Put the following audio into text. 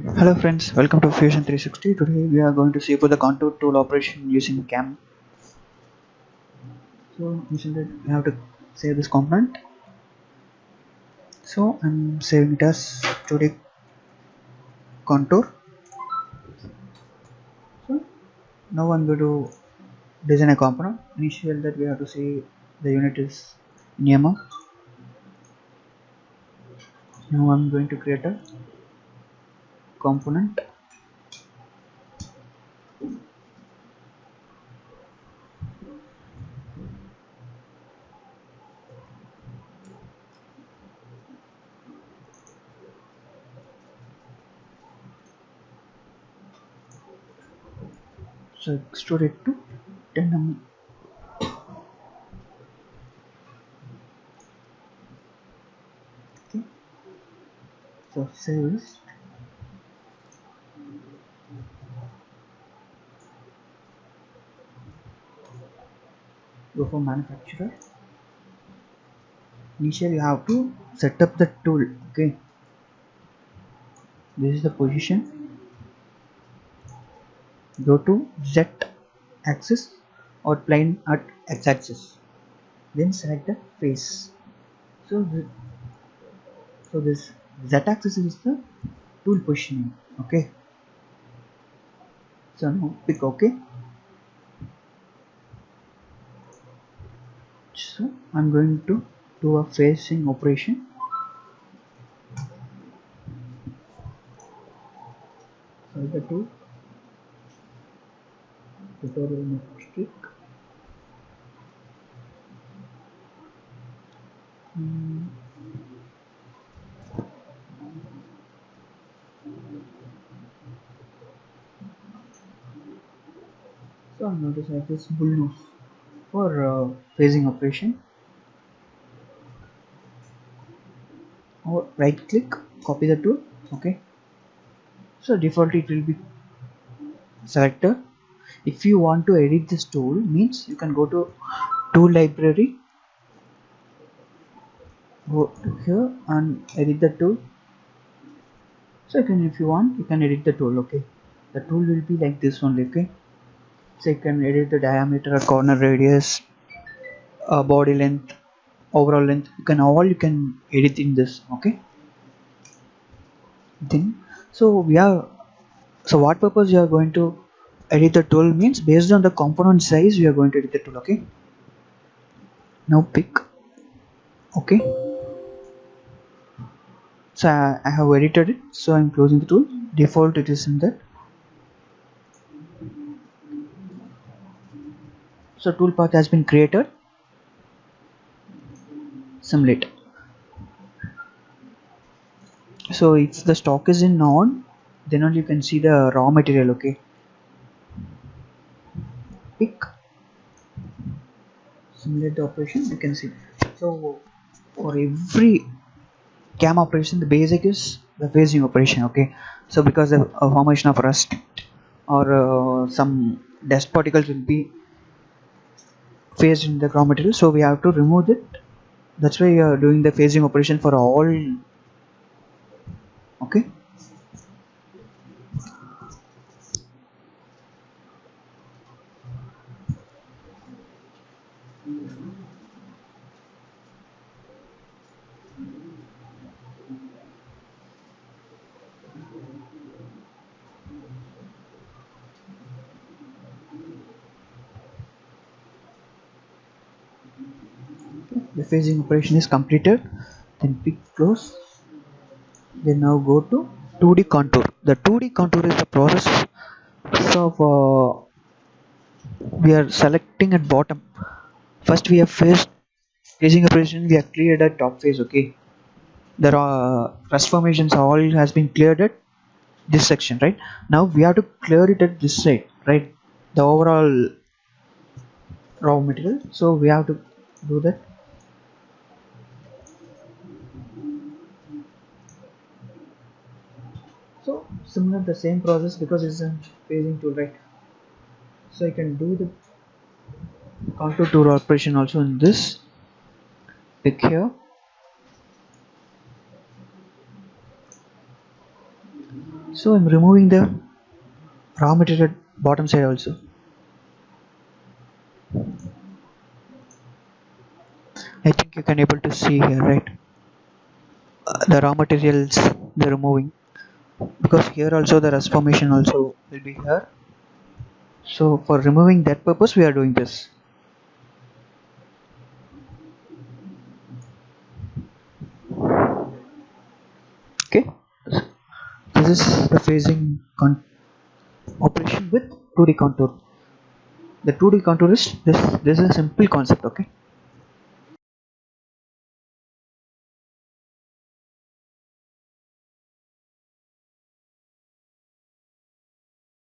Hello friends, welcome to Fusion 360. Today we are going to see for the contour tool operation using CAM. So using that we have to save this component. So I'm saving it as 2D contour. So now I'm going to design a component. Initially that we have to see the unit is in mm. Now I'm going to create a component. So extrude it to 10 mm. Okay. So save this. Go for manufacturer. Initially you have to set up the tool. Okay. This is the position. Go to Z axis or plane at X axis, then select the face. So, this Z axis is the tool positioning. Okay. So now pick OK. So I'm going to do a facing operation. Select the tool. Tutorial next week. So I'm going to select this bull nose for phasing operation. Or right click, copy the tool. Okay. So default it will be selected. If you want to edit this tool, means you can go to tool library, go to here and edit the tool. So you can, if you want, you can edit the tool. Okay, the tool will be like this only. Okay, so you can edit the diameter, corner radius, body length, overall length. You can edit in this. Okay, then so what purpose you are going to edit the tool means based on the component size we are going to edit the tool. Okay, now pick. Okay, so I have edited it, so I'm closing the tool. Default it is in that. So tool path has been created. Simulate. So if the stock is in on, then only you can see the raw material. Okay, pick, simulate the operation, you can see. So for every cam operation the basic is the phasing operation. Okay, so because of a formation of rust or some dust particles will be phased in the raw material, so we have to remove it. That's why we are doing the phasing operation for all. Okay, the phasing operation is completed, then pick close. Then now go to 2D contour. The 2D contour is the process of we are selecting at bottom. First we have phasing operation, we have cleared at top face. Okay, the rust formations all has been cleared at this section, right? Now we have to clear it at this side, right? The overall raw material, so we have to do that. So similar the same process because it's a phasing tool, right? So I can do the contour tool operation also in this. Pick here, So I'm removing the raw material bottom side also. I think you can able to see here, right? The raw materials they're removing, because here also the rust formation also will be here. So for removing that purpose we are doing this. Okay, this is the phasing operation with 2D contour. The 2D contour is this is a simple concept. Okay,